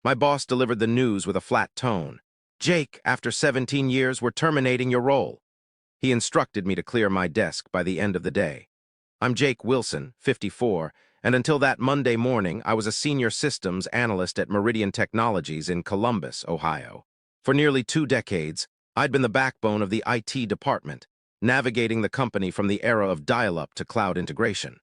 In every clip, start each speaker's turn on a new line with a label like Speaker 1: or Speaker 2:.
Speaker 1: My boss delivered the news with a flat tone. "Jake, after 17 years, we're terminating your role." He instructed me to clear my desk by the end of the day. I'm Jake Wilson, 54, and until that Monday morning, I was a Senior Systems Analyst at Meridian Technologies in Columbus, Ohio. For nearly 2 decades, I'd been the backbone of the IT department, navigating the company from the era of dial-up to cloud integration.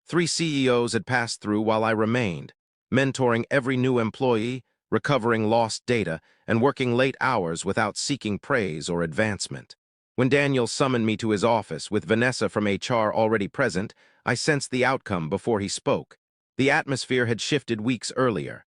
Speaker 1: 3 CEOs had passed through while I remained, mentoring every new employee, recovering lost data, and working late hours without seeking praise or advancement. When Daniel summoned me to his office with Vanessa from HR already present, I sensed the outcome before he spoke. The atmosphere had shifted weeks earlier.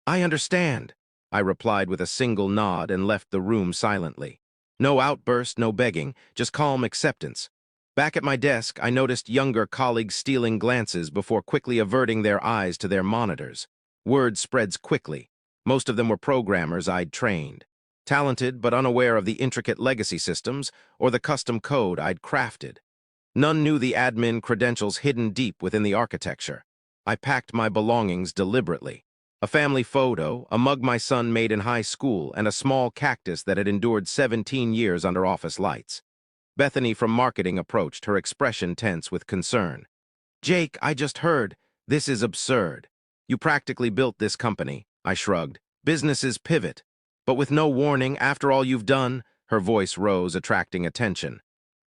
Speaker 1: "I understand," I replied with a single nod and left the room silently. No outburst, no begging, just calm acceptance. Back at my desk, I noticed younger colleagues stealing glances before quickly averting their eyes to their monitors. Word spreads quickly. Most of them were programmers I'd trained. Talented but unaware of the intricate legacy systems or the custom code I'd crafted. None knew the admin credentials hidden deep within the architecture. I packed my belongings deliberately. A family photo, a mug my son made in high school, and a small cactus that had endured 17 years under office lights. Bethany from marketing approached, her expression tense with concern. "Jake, I just heard. This is absurd. You practically built this company." I shrugged. "Businesses pivot." "But with no warning, after all you've done," her voice rose, attracting attention.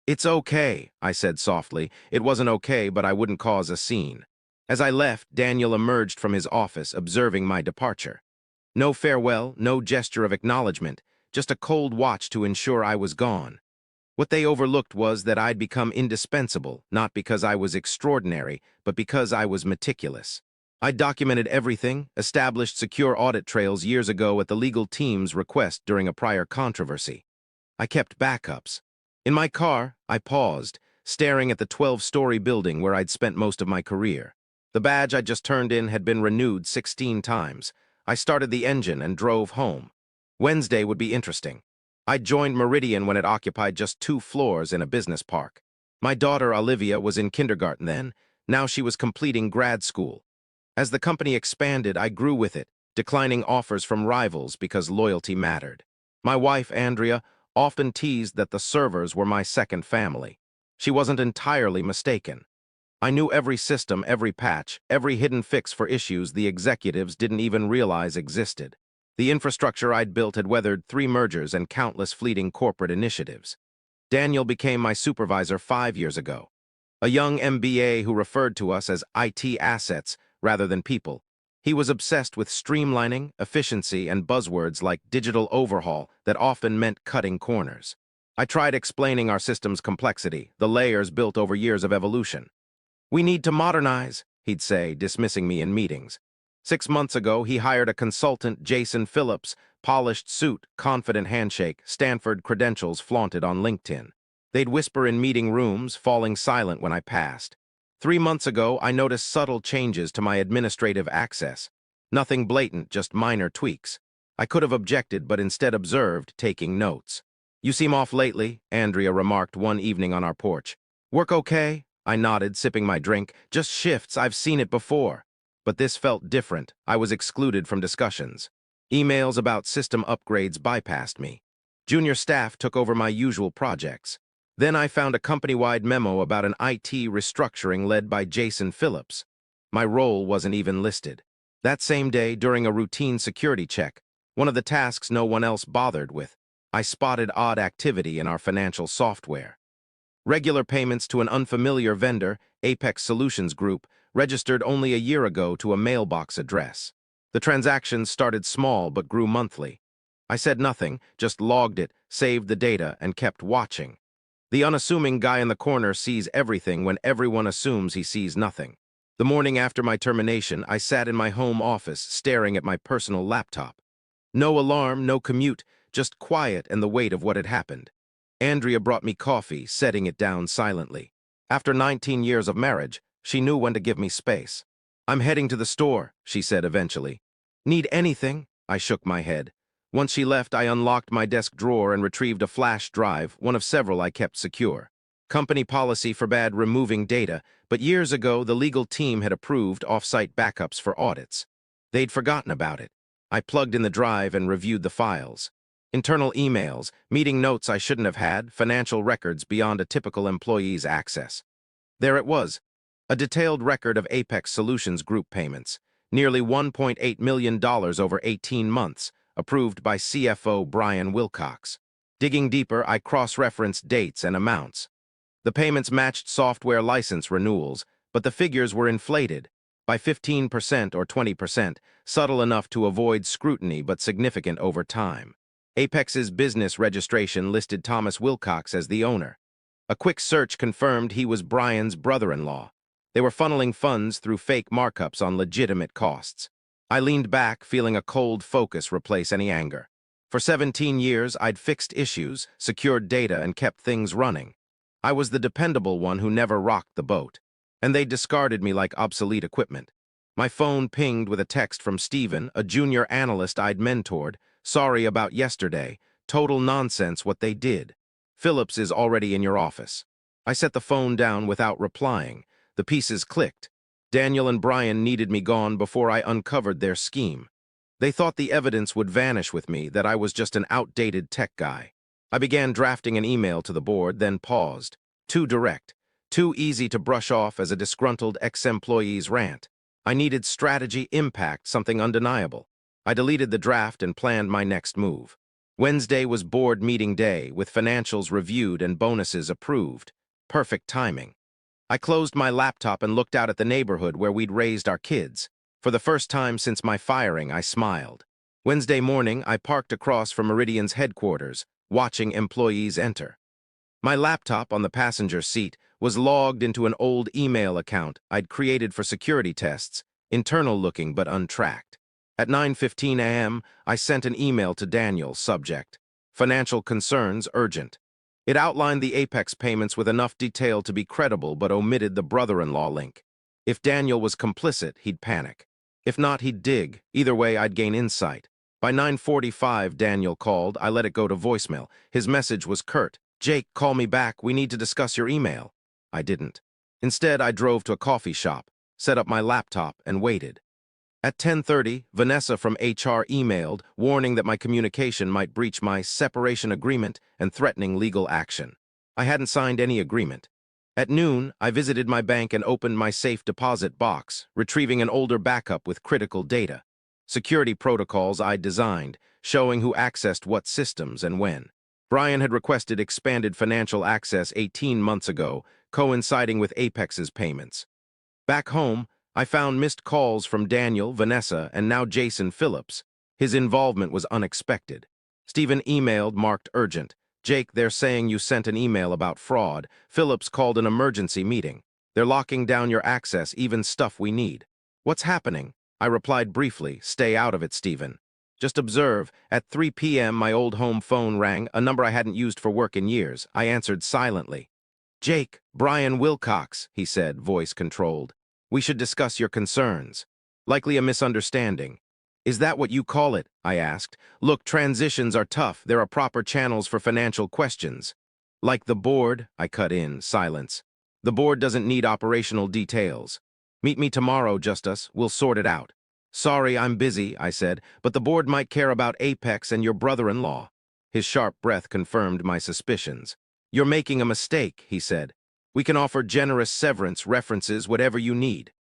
Speaker 1: "It's okay," I said softly. It wasn't okay, but I wouldn't cause a scene. As I left, Daniel emerged from his office, observing my departure. No farewell, no gesture of acknowledgement, just a cold watch to ensure I was gone. What they overlooked was that I'd become indispensable, not because I was extraordinary, but because I was meticulous. I'd documented everything, established secure audit trails years ago at the legal team's request during a prior controversy. I kept backups. In my car, I paused, staring at the 12-story building where I'd spent most of my career. The badge I'd just turned in had been renewed 16 times. I started the engine and drove home. Wednesday would be interesting. I'd joined Meridian when it occupied just 2 floors in a business park. My daughter, Olivia, was in kindergarten then. Now she was completing grad school. As the company expanded, I grew with it, declining offers from rivals because loyalty mattered. My wife, Andrea, often teased that the servers were my second family. She wasn't entirely mistaken. I knew every system, every patch, every hidden fix for issues the executives didn't even realize existed. The infrastructure I'd built had weathered 3 mergers and countless fleeting corporate initiatives. Daniel became my supervisor 5 years ago. A young MBA who referred to us as IT assets rather than people. He was obsessed with streamlining, efficiency, and buzzwords like digital overhaul that often meant cutting corners. I tried explaining our system's complexity, the layers built over years of evolution. "We need to modernize," he'd say, dismissing me in meetings. 6 months ago, he hired a consultant, Jason Phillips, polished suit, confident handshake, Stanford credentials flaunted on LinkedIn. They'd whisper in meeting rooms, falling silent when I passed. 3 months ago, I noticed subtle changes to my administrative access. Nothing blatant, just minor tweaks. I could have objected, but instead observed, taking notes. "You seem off lately," Andrea remarked one evening on our porch. "Work okay?" I nodded, sipping my drink. "Just shifts, I've seen it before." But this felt different. I was excluded from discussions. Emails about system upgrades bypassed me. Junior staff took over my usual projects. Then I found a company-wide memo about an IT restructuring led by Jason Phillips. My role wasn't even listed. That same day, during a routine security check, one of the tasks no one else bothered with, I spotted odd activity in our financial software. Regular payments to an unfamiliar vendor, Apex Solutions Group, registered only a year ago to a mailbox address. The transactions started small but grew monthly. I said nothing, just logged it, saved the data, and kept watching. The unassuming guy in the corner sees everything when everyone assumes he sees nothing. The morning after my termination, I sat in my home office staring at my personal laptop. No alarm, no commute, just quiet and the weight of what had happened. Andrea brought me coffee, setting it down silently. After 19 years of marriage, she knew when to give me space. "I'm heading to the store," she said eventually. "Need anything?" I shook my head. Once she left, I unlocked my desk drawer and retrieved a flash drive, one of several I kept secure. Company policy forbade removing data, but years ago the legal team had approved off-site backups for audits. They'd forgotten about it. I plugged in the drive and reviewed the files. Internal emails, meeting notes I shouldn't have had, financial records beyond a typical employee's access. There it was, a detailed record of Apex Solutions Group payments, nearly $1.8 million over 18 months, approved by CFO Brian Wilcox. Digging deeper, I cross-referenced dates and amounts. The payments matched software license renewals, but the figures were inflated by 15% or 20%, subtle enough to avoid scrutiny but significant over time. Apex's business registration listed Thomas Wilcox as the owner. A quick search confirmed he was Brian's brother-in-law. They were funneling funds through fake markups on legitimate costs. I leaned back, feeling a cold focus replace any anger. For 17 years, I'd fixed issues, secured data, and kept things running. I was the dependable one who never rocked the boat, and they discarded me like obsolete equipment. My phone pinged with a text from Steven, a junior analyst I'd mentored. Sorry about yesterday. Total nonsense what they did. Phillips is already in your office. I set the phone down without replying. The pieces clicked. Daniel and Brian needed me gone before I uncovered their scheme. They thought the evidence would vanish with me, that I was just an outdated tech guy. I began drafting an email to the board, then paused. Too direct. Too easy to brush off as a disgruntled ex-employee's rant. I needed strategy, impact, something undeniable. I deleted the draft and planned my next move. Wednesday was board meeting day, with financials reviewed and bonuses approved. Perfect timing. I closed my laptop and looked out at the neighborhood where we'd raised our kids. For the first time since my firing, I smiled. Wednesday morning, I parked across from Meridian's headquarters, watching employees enter. My laptop on the passenger seat was logged into an old email account I'd created for security tests, internal-looking but untracked. At 9:15 a.m., I sent an email to Daniel, subject, "Financial concerns urgent." It outlined the Apex payments with enough detail to be credible but omitted the brother-in-law link. If Daniel was complicit, he'd panic. If not, he'd dig. Either way, I'd gain insight. By 9:45, Daniel called. I let it go to voicemail. His message was curt. "Jake, call me back. We need to discuss your email." I didn't. Instead, I drove to a coffee shop, set up my laptop, and waited. At 10:30, Vanessa from HR emailed, warning that my communication might breach my separation agreement and threatening legal action. I hadn't signed any agreement. At noon, I visited my bank and opened my safe deposit box, retrieving an older backup with critical data. Security protocols I'd designed, showing who accessed what systems and when. Brian had requested expanded financial access 18 months ago, coinciding with Apex's payments. Back home, I found missed calls from Daniel, Vanessa, and now Jason Phillips. His involvement was unexpected. Stephen emailed, marked urgent. "Jake, they're saying you sent an email about fraud. Phillips called an emergency meeting. They're locking down your access, even stuff we need." "What's happening?" I replied briefly. "Stay out of it, Stephen. Just observe." At 3 p.m., my old home phone rang, a number I hadn't used for work in years. I answered silently. "Jake, Brian Wilcox," he said, voice controlled. "We should discuss your concerns." "Likely a misunderstanding." "Is that what you call it?" I asked. "Look, transitions are tough. There are proper channels for financial questions." "Like the board," I cut in, silence. "The board doesn't need operational details. Meet me tomorrow, just us. We'll sort it out." "Sorry, I'm busy," I said, "but the board might care about Apex and your brother-in-law." His sharp breath confirmed my suspicions. "You're making a mistake," he said. "We can offer generous severance, references, whatever you need."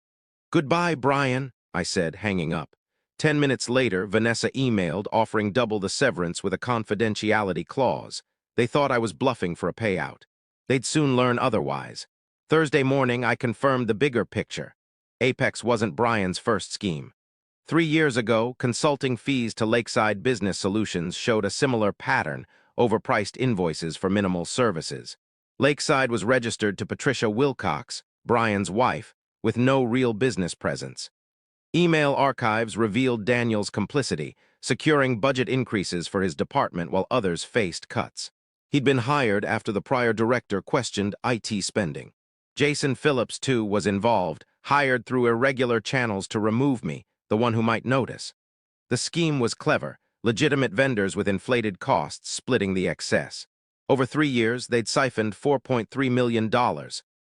Speaker 1: "Goodbye, Brian," I said, hanging up. 10 minutes later, Vanessa emailed, offering double the severance with a confidentiality clause. They thought I was bluffing for a payout. They'd soon learn otherwise. Thursday morning, I confirmed the bigger picture. Apex wasn't Brian's first scheme. 3 years ago, consulting fees to Lakeside Business Solutions showed a similar pattern, overpriced invoices for minimal services. Lakeside was registered to Patricia Wilcox, Brian's wife, with no real business presence. Email archives revealed Daniel's complicity, securing budget increases for his department while others faced cuts. He'd been hired after the prior director questioned IT spending. Jason Phillips, too, was involved, hired through irregular channels to remove me, the one who might notice. The scheme was clever, legitimate vendors with inflated costs splitting the excess. Over 3 years, they'd siphoned $4.3 million.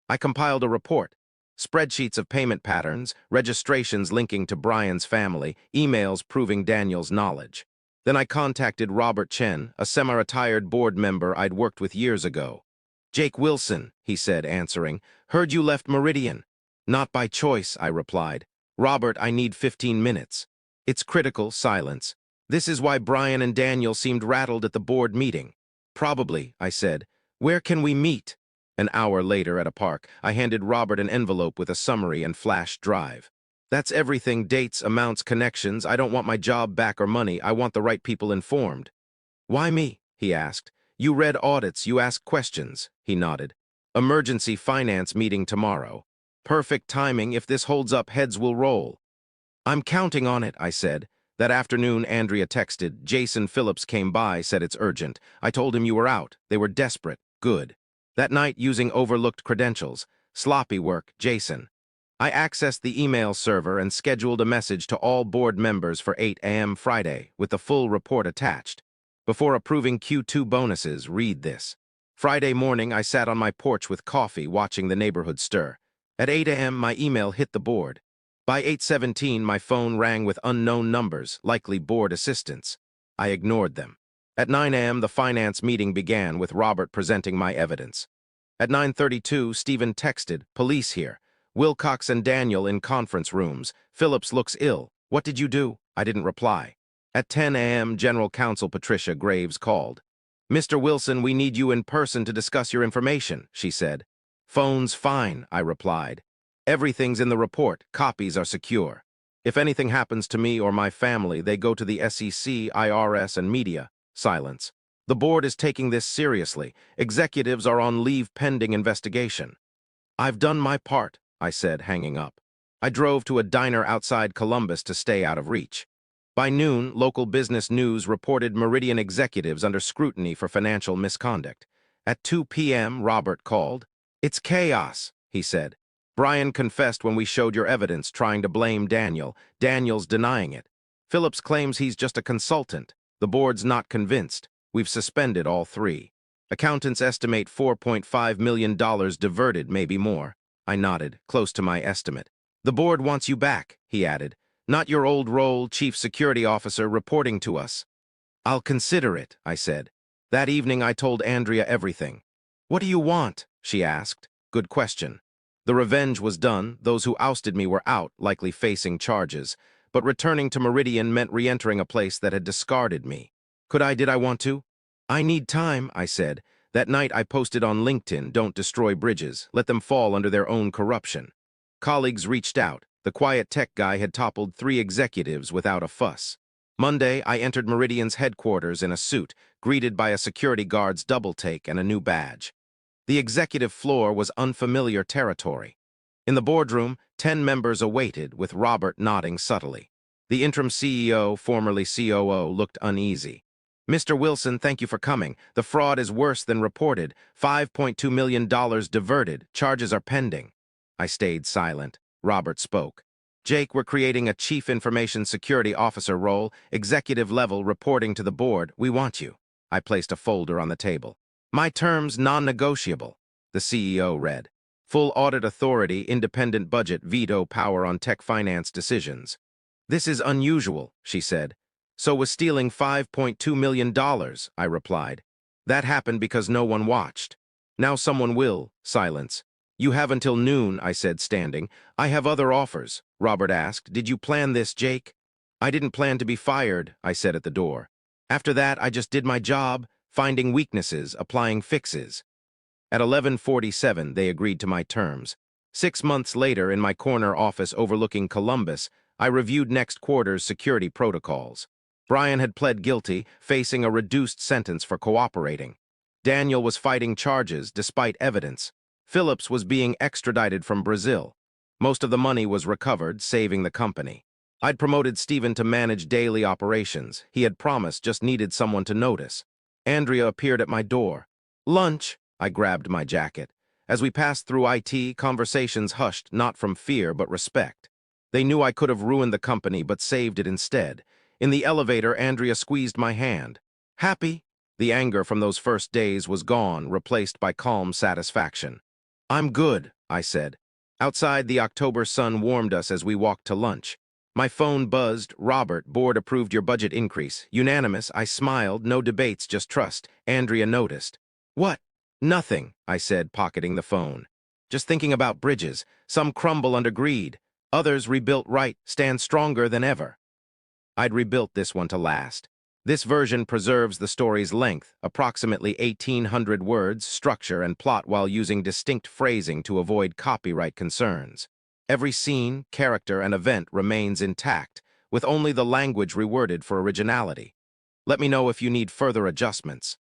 Speaker 1: I compiled a report. Spreadsheets of payment patterns, registrations linking to Brian's family, emails proving Daniel's knowledge. Then I contacted Robert Chen, a semi-retired board member I'd worked with years ago. "Jake Wilson," he said, answering. "Heard you left Meridian." "Not by choice," I replied. "Robert, I need 15 minutes." It's critical silence. This is why Brian and Daniel seemed rattled at the board meeting. "Probably," I said. "Where can we meet?" An hour later at a park, I handed Robert an envelope with a summary and flash drive. "That's everything, dates, amounts, connections. I don't want my job back or money. I want the right people informed." "Why me?" he asked. "You read audits, you asked questions." He nodded. "Emergency finance meeting tomorrow. Perfect timing. If this holds up, heads will roll." "I'm counting on it," I said. That afternoon, Andrea texted. "Jason Phillips came by, said it's urgent. I told him you were out. They were desperate. Good." That night, using overlooked credentials. Sloppy work, Jason. I accessed the email server and scheduled a message to all board members for 8 a.m. Friday, with the full report attached. Before approving Q2 bonuses, read this. Friday morning, I sat on my porch with coffee, watching the neighborhood stir. At 8 a.m., my email hit the board. By 8:17, my phone rang with unknown numbers, likely board assistants. I ignored them. At 9 a.m., the finance meeting began, with Robert presenting my evidence. At 9:32, Stephen texted, "Police here. Wilcox and Daniel in conference rooms. Phillips looks ill. What did you do?" I didn't reply. At 10 a.m., General Counsel Patricia Graves called. "Mr. Wilson, we need you in person to discuss your information," she said. "Phone's fine," I replied. "Everything's in the report. Copies are secure. If anything happens to me or my family, they go to the SEC, IRS, and media." Silence. "The board is taking this seriously. Executives are on leave pending investigation." "I've done my part," I said, hanging up. I drove to a diner outside Columbus to stay out of reach. By noon, local business news reported Meridian executives under scrutiny for financial misconduct. At 2 p.m., Robert called. "It's chaos," he said. "Brian confessed when we showed your evidence, trying to blame Daniel. Daniel's denying it. Phillips claims he's just a consultant. The board's not convinced. We've suspended all three. Accountants estimate $4.5 million diverted, maybe more." I nodded, close to my estimate. "The board wants you back," he added. "Not your old role, chief security officer, reporting to us." "I'll consider it," I said. That evening, I told Andrea everything. "What do you want?" she asked. Good question. The revenge was done. Those who ousted me were out, likely facing charges. But returning to Meridian meant re-entering a place that had discarded me. Did I want to? "I need time," I said. That night I posted on LinkedIn, "Don't destroy bridges. Let them fall under their own corruption." Colleagues reached out. The quiet tech guy had toppled 3 executives without a fuss. Monday, I entered Meridian's headquarters in a suit, greeted by a security guard's double-take and a new badge. The executive floor was unfamiliar territory. In the boardroom, 10 members awaited, with Robert nodding subtly. The interim CEO, formerly COO, looked uneasy. "Mr. Wilson, thank you for coming. The fraud is worse than reported. $5.2 million diverted. Charges are pending." I stayed silent. Robert spoke. "Jake, we're creating a Chief Information Security Officer role, executive level, reporting to the board. We want you." I placed a folder on the table. "My terms non-negotiable." The CEO read. "Full audit authority, independent budget, veto power on tech finance decisions." "This is unusual," she said. "So was stealing $5.2 million, I replied. "That happened because no one watched. Now someone will." Silence. "You have until noon," I said, standing. "I have other offers." Robert asked, "Did you plan this, Jake?" "I didn't plan to be fired," I said at the door. "After that, I just did my job, finding weaknesses, applying fixes." At 11:47, they agreed to my terms. 6 months later, in my corner office overlooking Columbus, I reviewed next quarter's security protocols. Brian had pled guilty, facing a reduced sentence for cooperating. Daniel was fighting charges, despite evidence. Phillips was being extradited from Brazil. Most of the money was recovered, saving the company. I'd promoted Stephen to manage daily operations. He had promised, just needed someone to notice. Andrea appeared at my door. "Lunch." I grabbed my jacket. As we passed through IT, conversations hushed, not from fear but respect. They knew I could have ruined the company but saved it instead. In the elevator, Andrea squeezed my hand. "Happy?" The anger from those first days was gone, replaced by calm satisfaction. "I'm good," I said. Outside, the October sun warmed us as we walked to lunch. My phone buzzed. Robert, board approved your budget increase. Unanimous. I smiled. No debates, just trust. Andrea noticed. What? Nothing, I said, pocketing the phone. Just thinking about bridges. Some crumble under greed. Others, rebuilt right, stand stronger than ever. I'd rebuilt this one to last. This version preserves the story's length, approximately 1,800 words, structure, and plot while using distinct phrasing to avoid copyright concerns. Every scene, character, and event remains intact, with only the language reworded for originality. Let me know if you need further adjustments.